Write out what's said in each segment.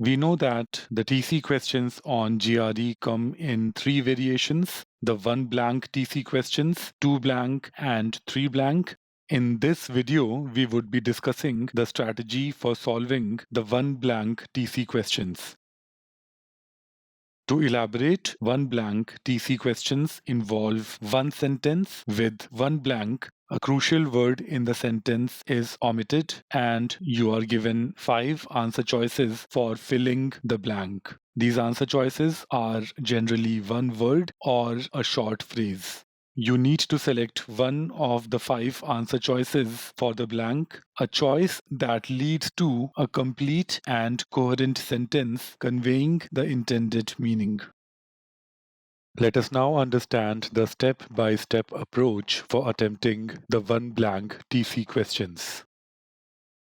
We know that the TC questions on GRE come in three variations: the 1 blank TC questions, 2 blank, and 3 blank. In this video, we would be discussing the strategy for solving the 1 blank TC questions. To elaborate, 1 blank TC questions involve one sentence with 1 blank. A crucial word in the sentence is omitted, and you are given 5 answer choices for filling the blank. These answer choices are generally one word or a short phrase. You need to select one of the 5 answer choices for the blank, a choice that leads to a complete and coherent sentence conveying the intended meaning. Let us now understand the step-by-step approach for attempting the 1 blank TC questions.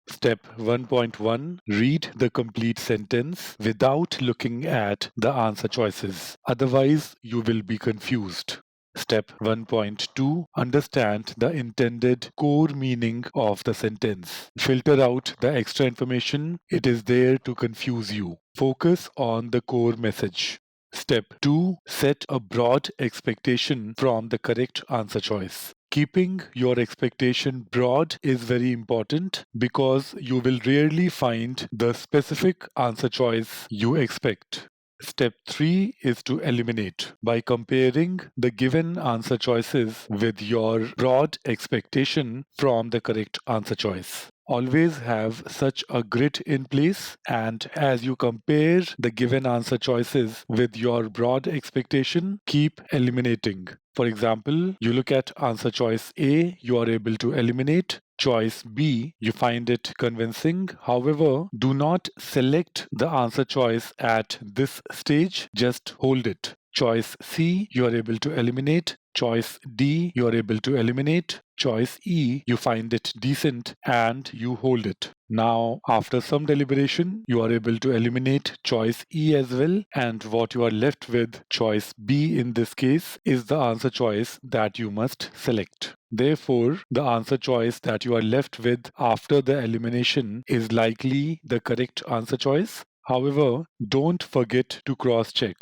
Step 1.1. Read the complete sentence without looking at the answer choices. Otherwise, you will be confused. Step 1.2. Understand the intended core meaning of the sentence. Filter out the extra information. It is there to confuse you. Focus on the core message. Step 2. Set a broad expectation from the correct answer choice. Keeping your expectation broad is very important because you will rarely find the specific answer choice you expect. Step 3 is to eliminate by comparing the given answer choices with your broad expectation from the correct answer choice. Always have such a grid in place, and as you compare the given answer choices with your broad expectation, keep eliminating. For example, you look at answer choice A, you are able to eliminate. Choice B, you find it convincing. However, do not select the answer choice at this stage, just hold it. Choice C, you are able to eliminate. Choice D, you are able to eliminate. Choice E, you find it decent and you hold it. Now, after some deliberation, you are able to eliminate choice E as well, and what you are left with, choice B in this case, is the answer choice that you must select. Therefore, the answer choice that you are left with after the elimination is likely the correct answer choice. However, don't forget to cross-check.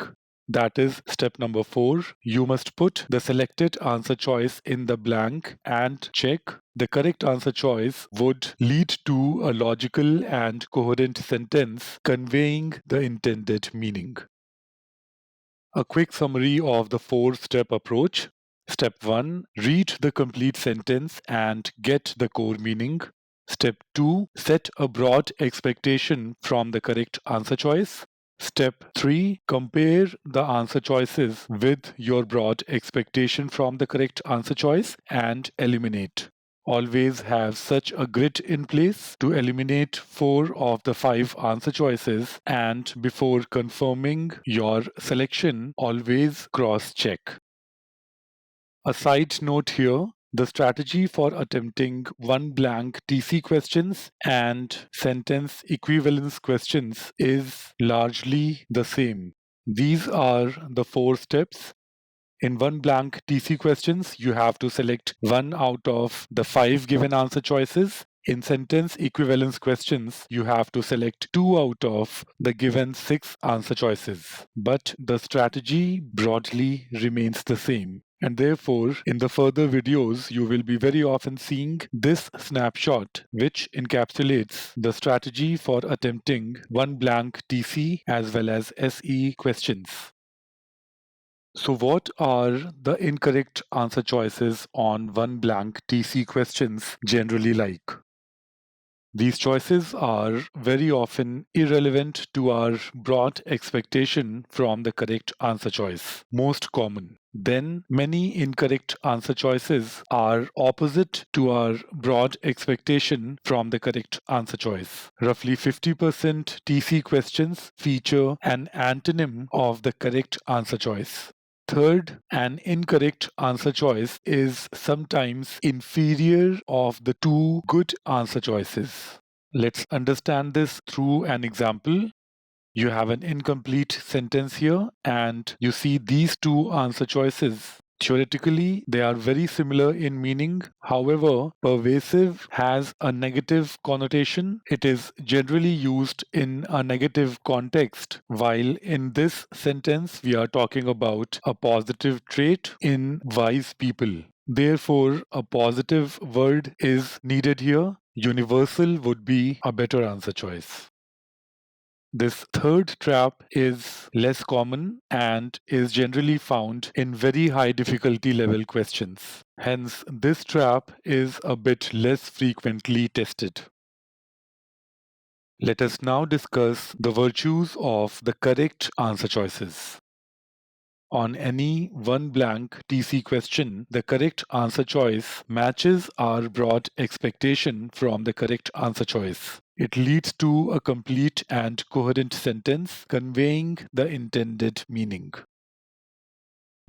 That is step number 4. You must put the selected answer choice in the blank and check. The correct answer choice would lead to a logical and coherent sentence conveying the intended meaning. A quick summary of the 4-step approach. Step 1. Read the complete sentence and get the core meaning. Step 2. Set a broad expectation from the correct answer choice. Step 3. Compare the answer choices with your broad expectation from the correct answer choice and eliminate. Always have such a grid in place to eliminate 4 of the 5 answer choices, and before confirming your selection, always cross-check. A side note here. The strategy for attempting 1 blank TC questions and sentence equivalence questions is largely the same. These are the 4 steps. In 1 blank TC questions, you have to select 1 out of the 5 given answer choices. In sentence equivalence questions, you have to select 2 out of the given 6 answer choices. But the strategy broadly remains the same. And therefore, in the further videos, you will be very often seeing this snapshot, which encapsulates the strategy for attempting 1 blank TC as well as SE questions. So what are the incorrect answer choices on 1 blank TC questions generally like? These choices are very often irrelevant to our broad expectation from the correct answer choice, most common. Then many incorrect answer choices are opposite to our broad expectation from the correct answer choice. Roughly 50% TC questions feature an antonym of the correct answer choice. Third, an incorrect answer choice is sometimes inferior of the 2 good answer choices. Let's understand this through an example. You have an incomplete sentence here, and you see these 2 answer choices. Theoretically, they are very similar in meaning. However, pervasive has a negative connotation. It is generally used in a negative context, while in this sentence, we are talking about a positive trait in wise people. Therefore, a positive word is needed here. Universal would be a better answer choice. This third trap is less common and is generally found in very high difficulty level questions. Hence, this trap is a bit less frequently tested. Let us now discuss the virtues of the correct answer choices. On any one blank TC question, the correct answer choice matches our broad expectation from the correct answer choice. It leads to a complete and coherent sentence conveying the intended meaning.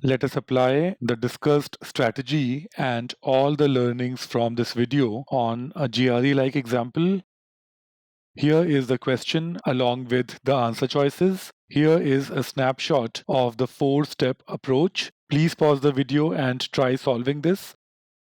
Let us apply the discussed strategy and all the learnings from this video on a GRE-like example. Here is the question along with the answer choices. Here is a snapshot of the 4-step approach. Please pause the video and try solving this.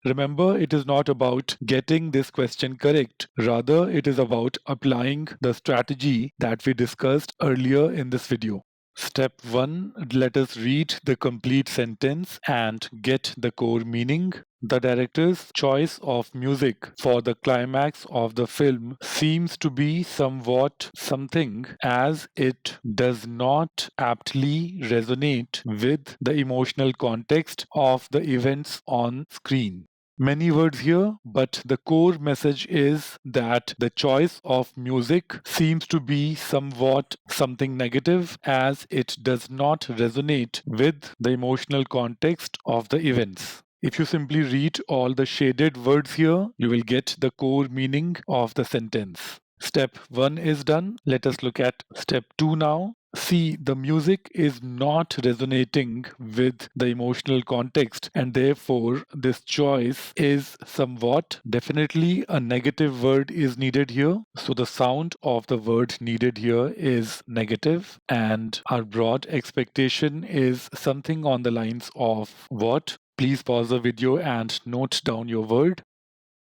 Remember, it is not about getting this question correct. Rather, it is about applying the strategy that we discussed earlier in this video. Step 1. Let us read the complete sentence and get the core meaning. The director's choice of music for the climax of the film seems to be somewhat something, as it does not aptly resonate with the emotional context of the events on screen. Many words here, but the core message is that the choice of music seems to be somewhat something negative, as it does not resonate with the emotional context of the events. If you simply read all the shaded words here, you will get the core meaning of the sentence. Step 1 is done. Let us look at step 2 now. See, the music is not resonating with the emotional context, and therefore this choice is somewhat definitely a negative word is needed here. So the sound of the word needed here is negative, and our broad expectation is something on the lines of what? Please pause the video and note down your word.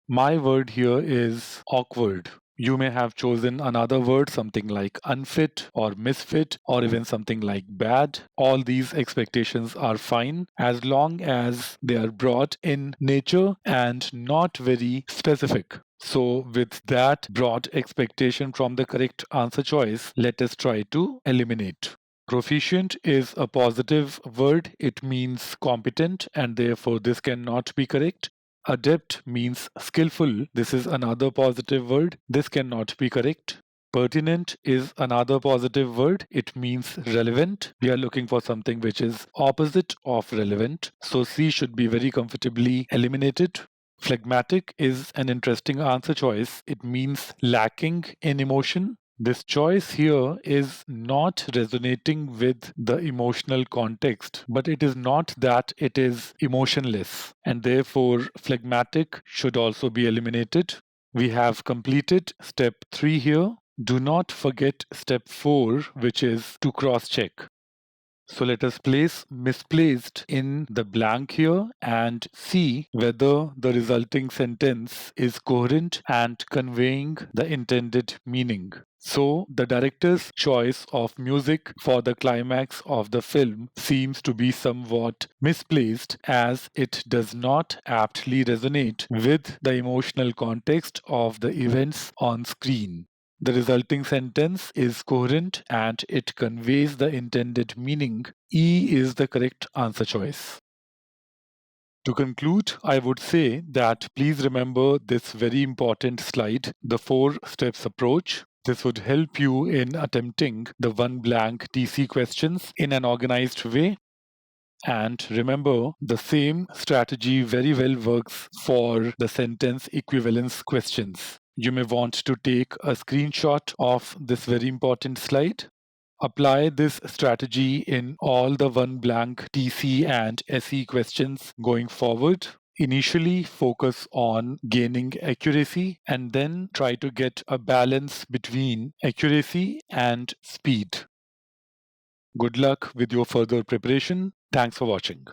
My word here is awkward. You may have chosen another word, something like unfit or misfit, or even something like bad. All these expectations are fine as long as they are broad in nature and not very specific. So with that broad expectation from the correct answer choice, let us try to eliminate. Proficient is a positive word. It means competent, and therefore this cannot be correct. Adept means skillful. This is another positive word. This cannot be correct. Pertinent is another positive word. It means relevant. We are looking for something which is opposite of relevant. So C should be very comfortably eliminated. Phlegmatic is an interesting answer choice. It means lacking in emotion. This choice here is not resonating with the emotional context, but it is not that it is emotionless, and therefore phlegmatic should also be eliminated. We have completed step 3 here. Do not forget step 4, which is to cross-check. So let us place misplaced in the blank here and see whether the resulting sentence is coherent and conveying the intended meaning. So the director's choice of music for the climax of the film seems to be somewhat misplaced, as it does not aptly resonate with the emotional context of the events on screen. The resulting sentence is coherent and it conveys the intended meaning. E is the correct answer choice. To conclude, I would say that please remember this very important slide, the 4 steps approach. This would help you in attempting the one blank TC questions in an organized way. And remember, the same strategy very well works for the sentence equivalence questions. You may want to take a screenshot of this very important slide. Apply this strategy in all the one blank TC and SE questions going forward. Initially, focus on gaining accuracy and then try to get a balance between accuracy and speed. Good luck with your further preparation. Thanks for watching.